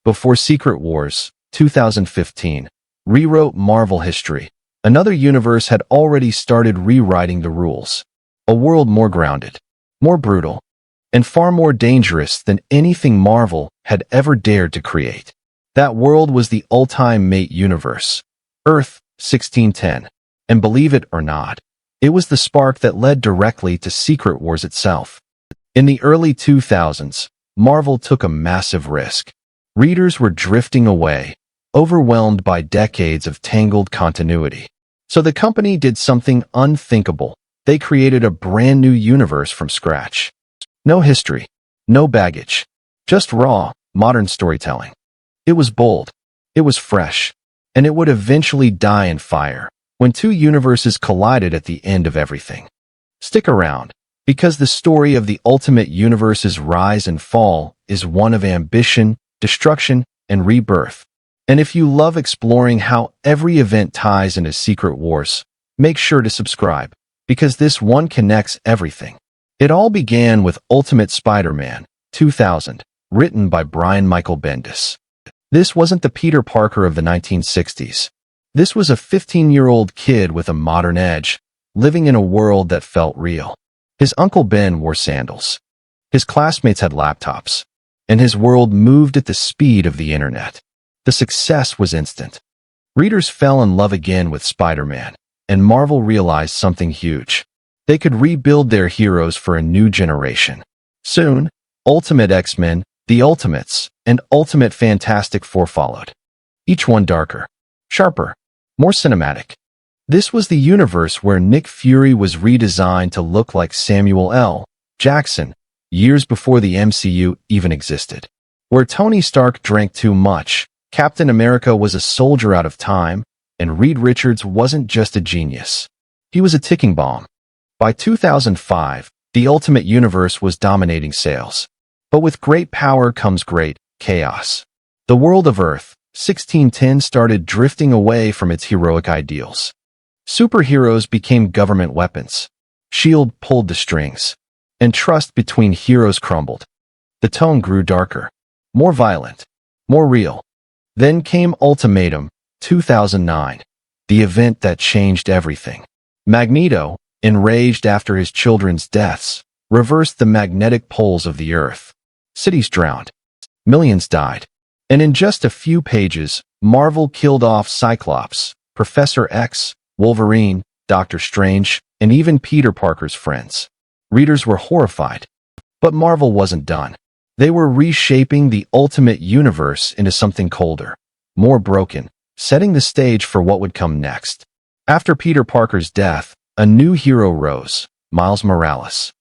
before Secret Wars, 2015, rewrote Marvel history. Another universe had already started rewriting the rules. A world more grounded, more brutal, and far more dangerous than anything Marvel had ever dared to create. That world was the Ultimate universe, Earth 1610. And believe it or not, it was the spark that led directly to Secret Wars itself. In the early 2000s, Marvel took a massive risk. Readers were drifting away, overwhelmed by decades of tangled continuity. So the company did something unthinkable. They created a brand new universe from scratch. No history, no baggage, just raw, modern storytelling. It was bold, it was fresh, and it would eventually die in fire when two universes collided at the end of everything. Stick around, because the story of the Ultimate Universe's rise and fall is one of ambition, destruction, and rebirth. And if you love exploring how every event ties into Secret Wars, make sure to subscribe, because this one connects everything. It all began with Ultimate Spider-Man, 2000, written by Brian Michael Bendis. This wasn't the Peter Parker of the 1960s. This was a 15-year-old kid with a modern edge, living in a world that felt real. His Uncle Ben wore sandals. His classmates had laptops. And his world moved at the speed of the internet. The success was instant. Readers fell in love again with Spider-Man, and Marvel realized something huge. They could rebuild their heroes for a new generation. Soon, Ultimate X-Men, The Ultimates, and Ultimate Fantastic Four followed. Each one darker, sharper, more cinematic. This was the universe where Nick Fury was redesigned to look like Samuel L. Jackson, years before the MCU even existed. Where Tony Stark drank too much, Captain America was a soldier out of time, and Reed Richards wasn't just a genius. He was a ticking bomb. By 2005, the Ultimate Universe was dominating sales. But with great power comes great chaos. The world of Earth, 1610, started drifting away from its heroic ideals. Superheroes became government weapons. S.H.I.E.L.D. pulled the strings, and trust between heroes crumbled. The tone grew darker, more violent, more real. Then came Ultimatum, 2009, the event that changed everything. Magneto, enraged after his children's deaths, reversed the magnetic poles of the Earth. Cities drowned. Millions died. And in just a few pages, Marvel killed off Cyclops, Professor X, Wolverine, Doctor Strange, and even Peter Parker's friends. Readers were horrified. But Marvel wasn't done. They were reshaping the Ultimate Universe into something colder, more broken, setting the stage for what would come next. After Peter Parker's death, a new hero rose, Miles Morales.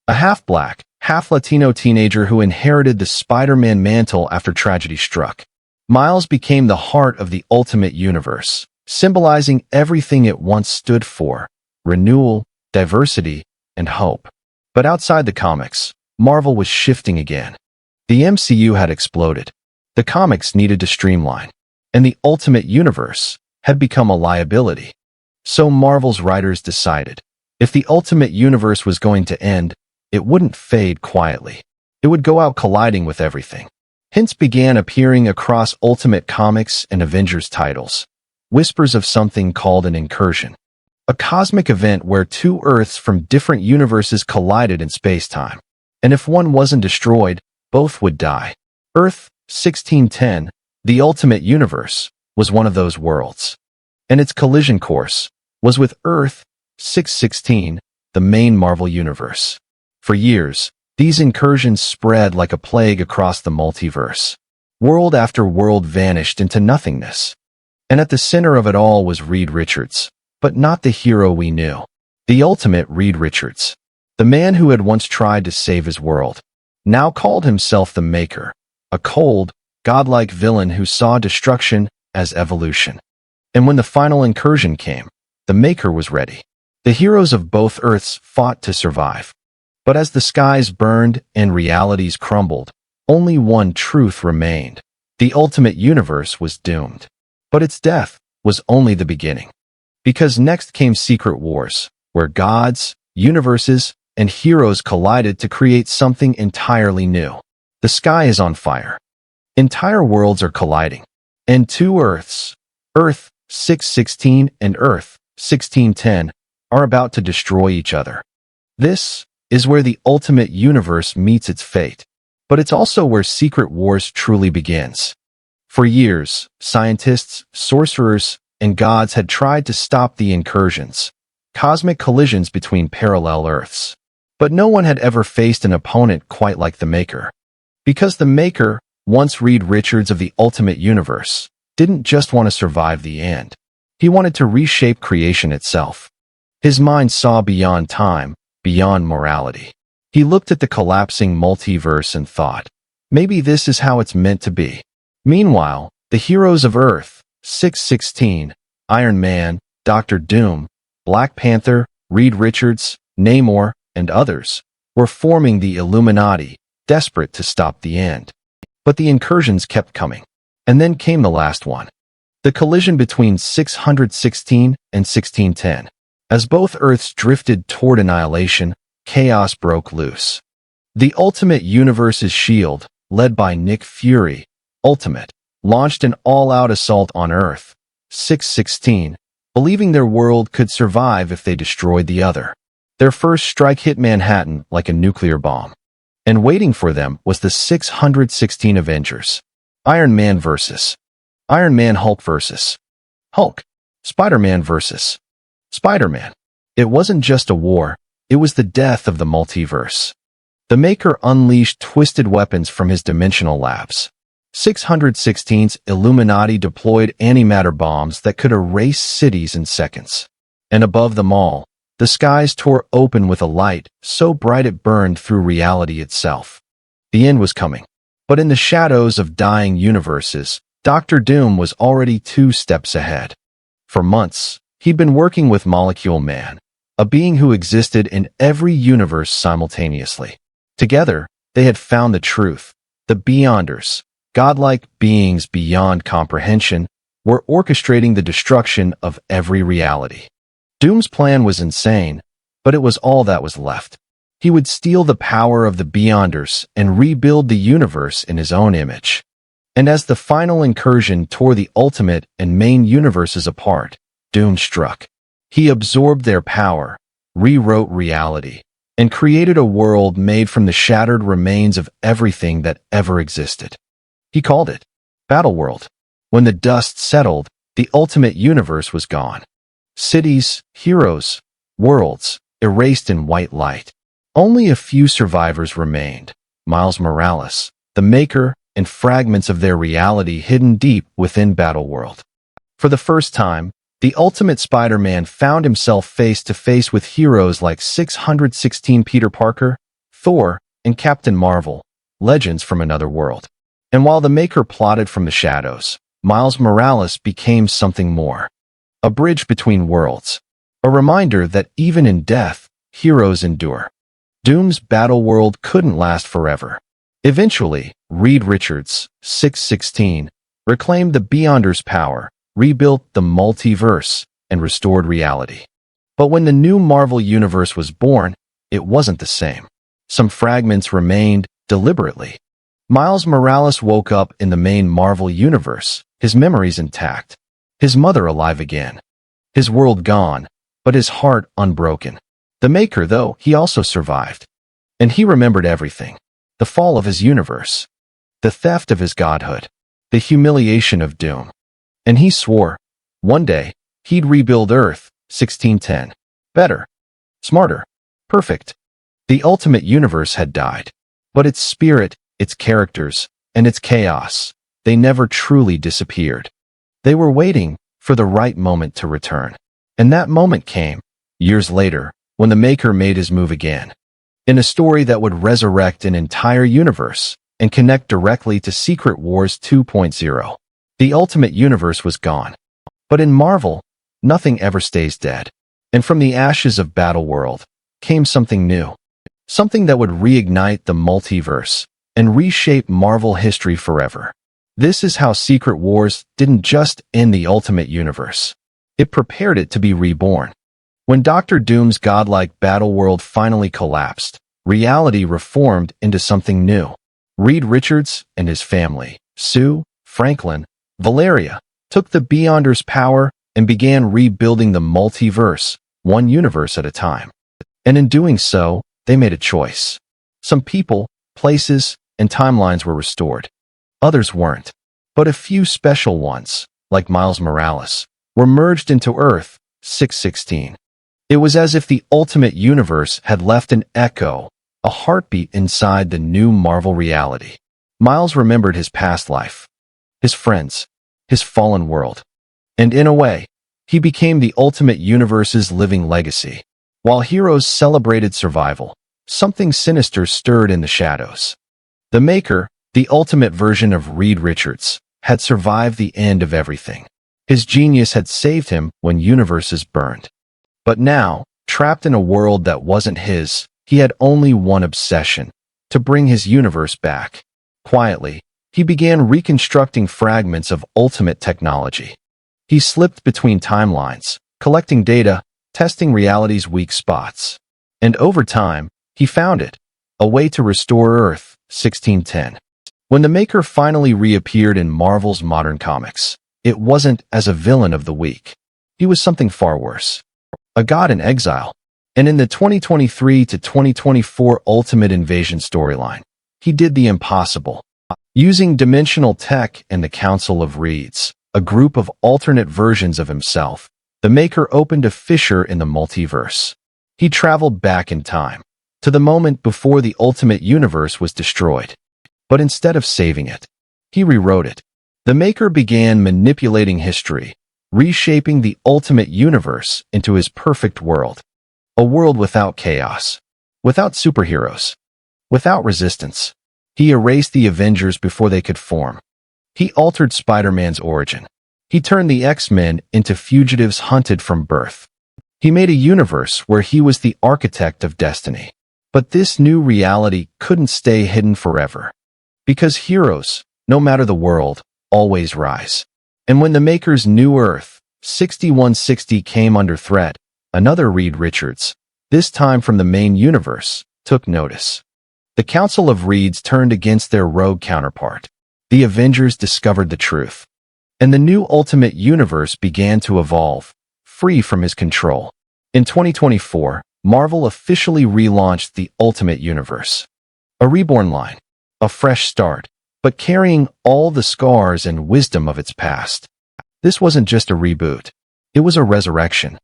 A half-black, half-Latino teenager who inherited the Spider-Man mantle after tragedy struck. Miles became the heart of the Ultimate Universe, symbolizing everything it once stood for: renewal, diversity, and hope. But outside the comics, Marvel was shifting again. The MCU had exploded. The comics needed to streamline, and the Ultimate Universe had become a liability. So Marvel's writers decided, if the Ultimate Universe was going to end, it wouldn't fade quietly. It would go out colliding with everything. Hints began appearing across Ultimate Comics and Avengers titles. Whispers of something called an incursion. A cosmic event where two Earths from different universes collided in space-time. And if one wasn't destroyed, both would die. Earth, 1610, the Ultimate Universe, was one of those worlds. And its collision course was with Earth, 616, the main Marvel universe. For years, these incursions spread like a plague across the multiverse. World after world vanished into nothingness. And at the center of it all was Reed Richards, but not the hero we knew. The ultimate Reed Richards. The man who had once tried to save his world, now called himself the Maker, a cold, godlike villain who saw destruction as evolution. And when the final incursion came, the Maker was ready. The heroes of both Earths fought to survive. But as the skies burned and realities crumbled, only one truth remained. The Ultimate Universe was doomed. But its death was only the beginning. Because next came Secret Wars, where gods, universes, and heroes collided to create something entirely new. The sky is on fire. Entire worlds are colliding. And two Earths, Earth 616 and Earth 1610, are about to destroy each other. This is where the ultimate universe meets its fate. But it's also where Secret Wars truly begins. For years, scientists, sorcerers, and gods had tried to stop the incursions, cosmic collisions between parallel Earths. But no one had ever faced an opponent quite like the Maker. Because the Maker, once Reed Richards of the Ultimate Universe, didn't just want to survive the end. He wanted to reshape creation itself. His mind saw beyond time, beyond morality. He looked at the collapsing multiverse and thought, maybe this is how it's meant to be. Meanwhile, the heroes of Earth, 616, Iron Man, Dr. Doom, Black Panther, Reed Richards, Namor, and others, were forming the Illuminati, desperate to stop the end. But the incursions kept coming. And then came the last one. The collision between 616 and 1610. As both Earths drifted toward annihilation, chaos broke loose. The Ultimate Universe's shield, led by Nick Fury, Ultimate, launched an all-out assault on Earth, 616, believing their world could survive if they destroyed the other. Their first strike hit Manhattan like a nuclear bomb. And waiting for them was the 616 Avengers. Iron Man versus Iron Man, Hulk versus Hulk, Spider-Man versus Spider-Man. It wasn't just a war, it was the death of the multiverse. The Maker unleashed twisted weapons from his dimensional labs. 616's Illuminati deployed antimatter bombs that could erase cities in seconds. And above them all, the skies tore open with a light so bright it burned through reality itself. The end was coming. But in the shadows of dying universes, Dr. Doom was already 2 steps ahead. For months, he'd been working with Molecule Man, a being who existed in every universe simultaneously. Together, they had found the truth. The Beyonders, godlike beings beyond comprehension, were orchestrating the destruction of every reality. Doom's plan was insane, but it was all that was left. He would steal the power of the Beyonders and rebuild the universe in his own image. And as the final incursion tore the Ultimate and main universes apart, Doom struck. He absorbed their power, rewrote reality, and created a world made from the shattered remains of everything that ever existed. He called it Battleworld. When the dust settled, the Ultimate Universe was gone. Cities, heroes, worlds, erased in white light. Only a few survivors remained. Miles Morales, the Maker, and fragments of their reality hidden deep within Battleworld. For the first time, the Ultimate Spider-Man found himself face to face with heroes like 616 Peter Parker, Thor, and Captain Marvel, legends from another world. And while the Maker plotted from the shadows, Miles Morales became something more. A bridge between worlds. A reminder that even in death, heroes endure. Doom's Battleworld couldn't last forever. Eventually, Reed Richards, 616, reclaimed the Beyonders' power, rebuilt the multiverse, and restored reality. But when the new Marvel Universe was born, it wasn't the same. Some fragments remained, deliberately. Miles Morales woke up in the main Marvel Universe, his memories intact. His mother alive again. His world gone, but his heart unbroken. The Maker, though, he also survived. And he remembered everything. The fall of his universe. The theft of his godhood. The humiliation of Doom. And he swore, one day, he'd rebuild Earth, 1610. Better. Smarter. Perfect. The Ultimate Universe had died. But its spirit, its characters, and its chaos, they never truly disappeared. They were waiting for the right moment to return. And that moment came, years later, when the Maker made his move again. In a story that would resurrect an entire universe and connect directly to Secret Wars 2.0. The Ultimate Universe was gone. But in Marvel, nothing ever stays dead. And from the ashes of Battleworld came something new. Something that would reignite the multiverse and reshape Marvel history forever. This is how Secret Wars didn't just end the Ultimate Universe. It prepared it to be reborn. When Dr. Doom's godlike Battleworld finally collapsed, reality reformed into something new. Reed Richards and his family, Sue, Franklin, Valeria took the Beyonders' power and began rebuilding the multiverse, one universe at a time. And in doing so, they made a choice. Some people, places, and timelines were restored. Others weren't. But a few special ones, like Miles Morales, were merged into Earth 616. It was as if the Ultimate Universe had left an echo, a heartbeat inside the new Marvel reality. Miles remembered his past life, his friends, his fallen world. And in a way, he became the Ultimate Universe's living legacy. While heroes celebrated survival, something sinister stirred in the shadows. The Maker, the ultimate version of Reed Richards, had survived the end of everything. His genius had saved him when universes burned. But now, trapped in a world that wasn't his, he had only one obsession: to bring his universe back. Quietly, he began reconstructing fragments of ultimate technology. He slipped between timelines, collecting data, testing reality's weak spots. And over time, he found it, a way to restore Earth 1610. When the Maker finally reappeared in Marvel's modern comics, it wasn't as a villain of the week. He was something far worse. A god in exile. And in the 2023 to 2024 Ultimate Invasion storyline, he did the impossible. Using dimensional tech and the Council of Reeds, a group of alternate versions of himself, the Maker opened a fissure in the multiverse. He traveled back in time, to the moment before the Ultimate Universe was destroyed. But instead of saving it, he rewrote it. The Maker began manipulating history, reshaping the Ultimate Universe into his perfect world. A world without chaos, without superheroes, without resistance. He erased the Avengers before they could form. He altered Spider-Man's origin. He turned the X-Men into fugitives hunted from birth. He made a universe where he was the architect of destiny. But this new reality couldn't stay hidden forever. Because heroes, no matter the world, always rise. And when the Maker's new Earth, 6160, came under threat, another Reed Richards, this time from the main universe, took notice. The Council of Reeds turned against their rogue counterpart. The Avengers discovered the truth. And the new Ultimate Universe began to evolve, free from his control. In 2024, Marvel officially relaunched the Ultimate Universe. A reborn line, a fresh start, but carrying all the scars and wisdom of its past. This wasn't just a reboot. It was a resurrection.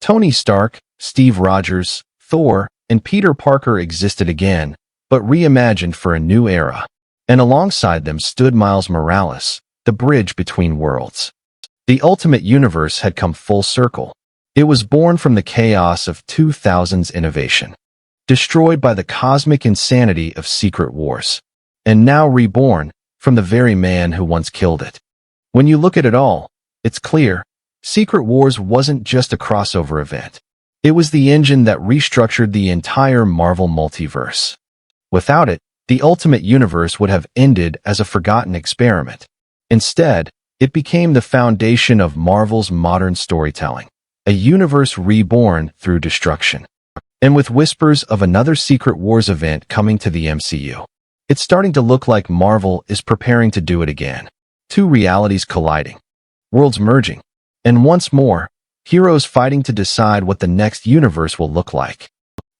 Tony Stark, Steve Rogers, Thor, and Peter Parker existed again, but reimagined for a new era. And alongside them stood Miles Morales, the bridge between worlds. The Ultimate Universe had come full circle. It was born from the chaos of 2000's innovation, destroyed by the cosmic insanity of Secret Wars, and now reborn from the very man who once killed it. When you look at it all, it's clear, Secret Wars wasn't just a crossover event. It was the engine that restructured the entire Marvel multiverse. Without it, the Ultimate Universe would have ended as a forgotten experiment. Instead, it became the foundation of Marvel's modern storytelling, a universe reborn through destruction. And with whispers of another Secret Wars event coming to the MCU, it's starting to look like Marvel is preparing to do it again. Two realities colliding, worlds merging, and once more, heroes fighting to decide what the next universe will look like.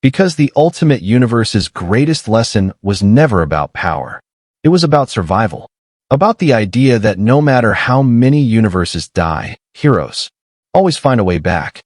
Because the Ultimate Universe's greatest lesson was never about power. It was about survival. About the idea that no matter how many universes die, heroes always find a way back.